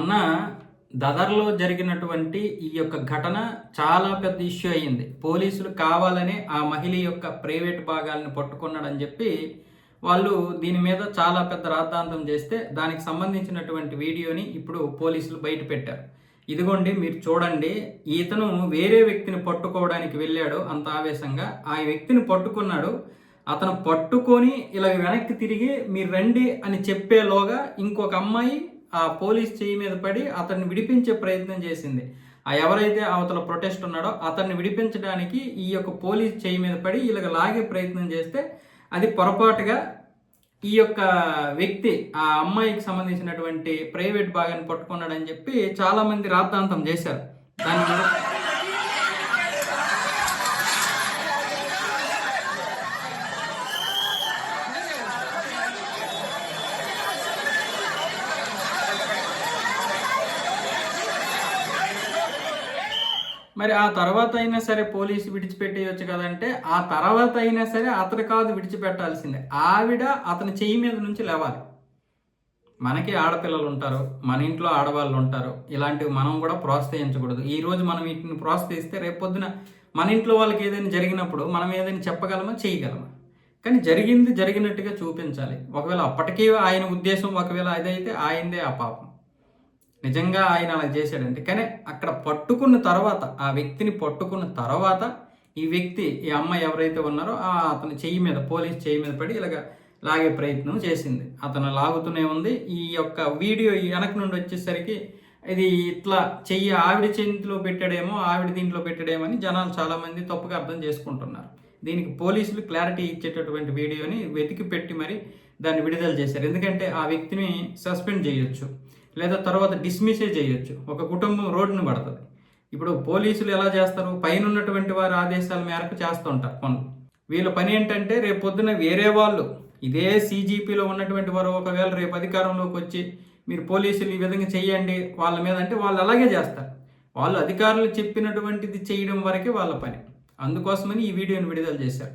మొన్న దదర్‌లో జరిగినటువంటి ఈ యొక్క ఘటన చాలా పెద్ద ఇష్యూ అయ్యింది. పోలీసులు కావాలనే ఆ మహిళ యొక్క ప్రైవేట్ భాగాలను పట్టుకున్నాడని చెప్పి, వాళ్ళు దీని మీద చాలా పెద్ద రాద్ధాంతం చేస్తే, దానికి సంబంధించినటువంటి వీడియోని ఇప్పుడు పోలీసులు బయట పెట్టారు. ఇదిగోండి మీరు చూడండి. ఇతను వేరే వ్యక్తిని పట్టుకోవడానికి వెళ్ళాడు అంత ఆవేశంగా. ఆ వ్యక్తిని పట్టుకున్నాడు. అతను పట్టుకొని ఇలా వెనక్కి తిరిగి మీరు రండి అని చెప్పేలోగా ఇంకొక అమ్మాయి ఆ పోలీస్ చెయ్యి మీద పడి అతన్ని విడిపించే ప్రయత్నం చేసింది. ఆ ఎవరైతే అవతల ప్రొటెస్ట్ ఉన్నాడో అతన్ని విడిపించడానికి ఈ యొక్క పోలీస్ చెయ్యి మీద పడి ఇలాగ లాగే ప్రయత్నం చేస్తే, అది పొరపాటుగా ఈ యొక్క వ్యక్తి ఆ అమ్మాయికి సంబంధించినటువంటి ప్రైవేట్ భాగాన్ని పట్టుకున్నాడని చెప్పి చాలామంది రాద్ధాంతం చేశారు. దాని మీద మరి ఆ తర్వాత అయినా సరే పోలీసు విడిచిపెట్టేయొచ్చు కదంటే, ఆ తర్వాత అయినా సరే అతడు కాదు విడిచిపెట్టాల్సిందే. ఆవిడ అతని చెయ్యి మీద నుంచి లేవాలి. మనకి ఆడపిల్లలు ఉంటారు, మన ఇంట్లో ఆడవాళ్ళు ఉంటారు. ఇలాంటివి మనం కూడా ప్రోత్సహించకూడదు. ఈరోజు మనం వీటిని ప్రోత్సహిస్తే రేపొద్దున మన ఇంట్లో వాళ్ళకి ఏదైనా జరిగినప్పుడు మనం ఏదైనా చెప్పగలమా, చేయగలమా? కానీ జరిగింది జరిగినట్టుగా చూపించాలి. ఒకవేళ అప్పటికీ ఆయన ఉద్దేశం ఒకవేళ అదైతే ఆయనదే ఆ పాపం. నిజంగా ఆయన అలా చేశాడంటే, కానీ అక్కడ పట్టుకున్న తర్వాత ఆ వ్యక్తిని పట్టుకున్న తర్వాత ఈ అమ్మాయి ఎవరైతే ఉన్నారో అతని చెయ్యి మీద పోలీస్ చెయ్యి మీద పడి ఇలాగ లాగే ప్రయత్నం చేసింది. అతను లాగుతూనే ఉంది. ఈ యొక్క వీడియో వెనక నుండి వచ్చేసరికి ఇది ఇట్లా చెయ్యి ఆవిడ చేతిలో పెట్టాడేమో, ఆవిడ దీంట్లో పెట్టాడేమో అని జనాలు చాలామంది తప్పుగా అర్థం చేసుకుంటున్నారు. దీనికి పోలీసులు క్లారిటీ ఇచ్చేటటువంటి వీడియోని వెతికి పెట్టి మరి దాన్ని విడుదల చేశారు. ఎందుకంటే ఆ వ్యక్తిని సస్పెండ్ చేయొచ్చు, లేదా తర్వాత డిస్మిసే చేయొచ్చు. ఒక కుటుంబం రోడ్డును పడుతుంది. ఇప్పుడు పోలీసులు ఎలా చేస్తారు? పైన ఉన్నటువంటి వారి ఆదేశాల మేరకు చేస్తూ ఉంటారు పనులు. వీళ్ళ పని ఏంటంటే రేపు పొద్దున వేరే వాళ్ళు ఇదే సీజీపీలో ఉన్నటువంటి వారు ఒకవేళ రేపు అధికారంలోకి వచ్చి మీరు పోలీసులు ఈ విధంగా చెయ్యండి వాళ్ళ మీద అంటే వాళ్ళు అలాగే చేస్తారు. వాళ్ళు అధికారులు చెప్పినటువంటిది చేయడం వరకే వాళ్ళ పని. అందుకోసమని ఈ వీడియోని విడుదల చేశారు.